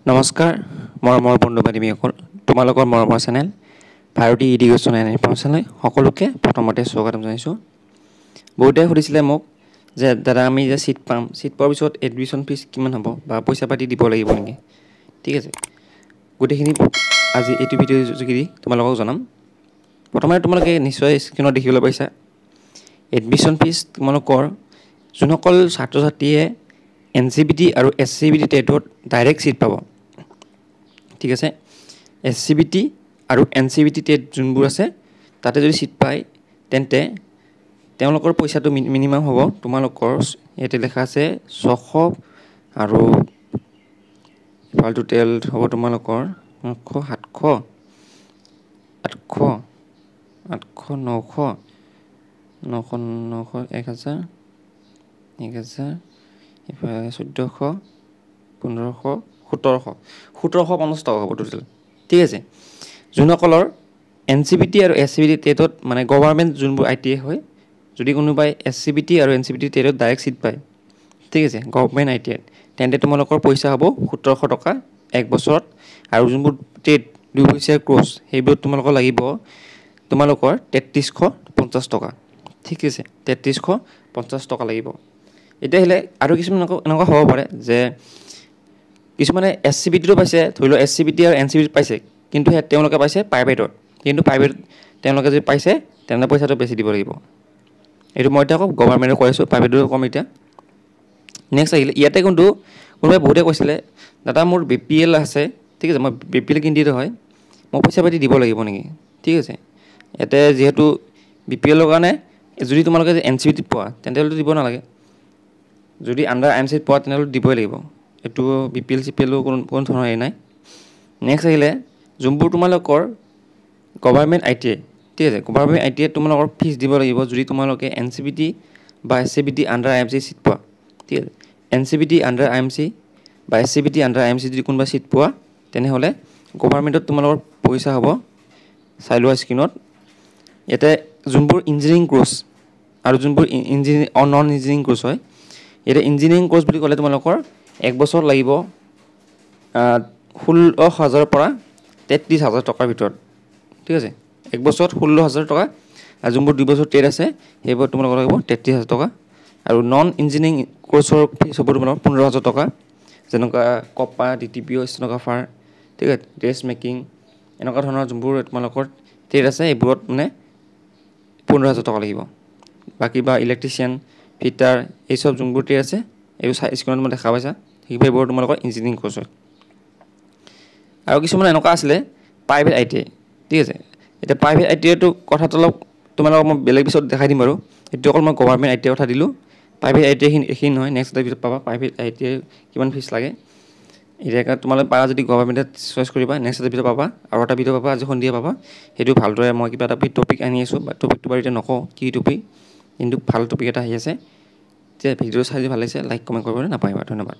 নমস্কাৰ মৰমৰ বন্ধু বান্ধৱীসকল তোমালোকৰ মৰমৰ চেনেল ভাৰতী এডুকেশ্যন এণ্ড ইনফৰমেশ্যনলৈ সকলোকে প্ৰথমতে স্বাগতম জনাইছোঁ। বহুতে সুধিছিলে মোক যে দাদা আমি যে চিট পাম, চিট পোৱাৰ পিছত এডমিশ্যন ফিজ কিমান হ'ব বা পইচা পাতি দিব লাগিব নেকি? ঠিক আছে, গোটেইখিনি আজি এইটো ভিডিঅ'ৰ যোগেদি তোমালোকক জনাম। প্ৰথমে তোমালোকে নিশ্চয় স্ক্ৰীণত দেখিবলৈ পাইছা এডমিশ্যন ফিজ তোমালোকৰ যোনসকল ছাত্ৰ ছাত্ৰীয়ে NCBT আৰু SCBT টেটত ডাইৰেক্ট চিট পাব। ঠিক আছে, SCBT আৰু NCBT টেট যোনবোৰ আছে তাতে যদি চিট পায় তেন্তে তেওঁলোকৰ পইচাটো মিনিমাম হ'ব তোমালোকৰ ইয়াতে লেখা আছে 600 আৰু ইফাল টোটেল হ'ব তোমালোকৰ 900 700 800 800 900 900 1000 1000 ইফালে 1400 1500 1750 টকা হ'ব টোটেল। ঠিক আছে, যোনসকলৰ NCBT আৰু SCBT টেটত মানে গভৰ্ণমেণ্ট যোনবোৰ ITI হয়, যদি কোনোবাই SCBT আৰু NCBT টেটত ডাইৰেক্ট চিট পায়, ঠিক আছে গভৰ্ণমেণ্ট ITI তেন্তে তোমালোকৰ পইচা হ'ব 1700 টকা এক বছৰত। আৰু যোনবোৰ টেট 2 বছৰীয়া কোৰ্চ সেইবোৰত তোমালোকৰ লাগিব তোমালোকৰ 3350 টকা। ঠিক আছে, 3350 টকা লাগিব। এতিয়া আহিলে আৰু কিছুমান এনেকুৱা হ'ব পাৰে যে কিছুমানে SCBTটো পাইছে, ধৰি লওক SCBT আৰু NCBT পাইছে কিন্তু তেওঁলোকে পাইছে প্ৰাইভেটত, কিন্তু প্ৰাইভেট তেওঁলোকে যদি পাইছে তেনেহ'লে পইচাটো বেছি দিব লাগিব। এইটো মই এতিয়া আকৌ গভৰ্ণমেণ্টত কৈ আছোঁ, প্ৰাইভেটটো কম। এতিয়া নেক্সট আহিলে ইয়াতে কিন্তু কোনোবাই বহুতে কৈছিলে দাদা মোৰ BPL আছে, ঠিক আছে মই BPL কেণ্ডিডেট হয়, মই পইচা পাতি দিব লাগিব নেকি? ঠিক আছে, ইয়াতে যিহেতু BPLৰ কাৰণে যদি তোমালোকে NCBT পোৱা তেন্তেহ'লে দিব নালাগে, যদি আণ্ডাৰ IMC পোৱা তেনেহ'লে দিবই লাগিব। এইটো BPL CPLও কোনো ধৰণৰ হেৰি নাই। নেক্সট আহিলে যোনবোৰ তোমালোকৰ গভৰ্ণমেণ্ট ITI, ঠিক আছে গভৰ্ণমেণ্ট ITI তোমালোকৰ ফিজ দিব লাগিব যদি তোমালোকে NCBT বা SCBT আণ্ডাৰ IMC চিট পোৱা। ঠিক আছে, NCBT আণ্ডাৰ IMC বা SCBT আণ্ডাৰ IMC যদি কোনোবা চিট পোৱা তেনেহ'লে গভৰ্ণমেণ্টত তোমালোকৰ পইচা হ'ব চাই লোৱা স্ক্ৰীণত। ইয়াতে যোনবোৰ ইঞ্জিনিয়াৰিং কোৰ্চ আৰু যোনবোৰ নন ইঞ্জিনিয়াৰিং কোৰ্চ হয়, ইয়াতে ইঞ্জিনিয়াৰিং কোৰ্চ বুলি ক'লে তোমালোকৰ এক বছৰ লাগিব 16,000 পৰা 33,000 টকাৰ ভিতৰত। ঠিক আছে, এক বছৰত 16,000 টকা, আৰু যোনবোৰ 2 বছৰ টেট আছে সেইবোৰ তোমালোকৰ লাগিব 33,000 টকা। আৰু নন ইঞ্জিনিয়াৰিং কোৰ্চৰ ফিজ হ'ব তোমালোকৰ 15,000 টকা, যেনেকুৱা কপা DTPO ষ্টেন'গ্ৰাফাৰ, ঠিক আছে ড্ৰেছ মেকিং এনেকুৱা ধৰণৰ যোনবোৰ তোমালোকৰ টেট আছে এইবোৰত মানে 15,000 টকা লাগিব। বাকী বা ইলেক্ট্ৰিচিয়ান ফিটাৰ এই চব যোনবোৰ টেট আছে এইবোৰ স্ক্ৰীণত মই দেখা পাইছা, সেইবোৰ তোমালোকৰ ইঞ্জিনিয়াৰিং কোৰ্চ হয়। আৰু কিছুমান এনেকুৱা আছিলে প্ৰাইভেট ITI, ঠিক আছে এতিয়া প্ৰাইভেট ITIটো কথাটো অলপ তোমালোকক মই বেলেগ পিছত দেখাই দিম বাৰু, এইটো অকল মই গভৰ্ণমেণ্ট ITI কথা দিলোঁ। প্ৰাইভেট ITI এইখিনি নহয়, নেক্সট এটা ভিডিঅ'ত পাবা প্ৰাইভেট ITI কিমান ফিজ লাগে। এতিয়া তোমালোকে পাৰা যদি গভৰ্ণমেণ্টত চইচ কৰিবা, নেক্সট এটা ভিডিঅ' পাবা, আৰু এটা ভিডিঅ' পাবা আজি সন্ধিয়া পাবা। সেইটো ভালদৰে মই কিবা এটা টপিক আনি আছোঁ, বা টপিকটো বাৰু এতিয়া নকওঁ কি টপিক, কিন্তু ভাল টপিক এটা আহি আছে। যে ভিডিঅ'টো চাই যদি ভাল লাগিছে লাইক কমেণ্ট কৰিবলৈ নাপাহৰিবা। ধন্যবাদ।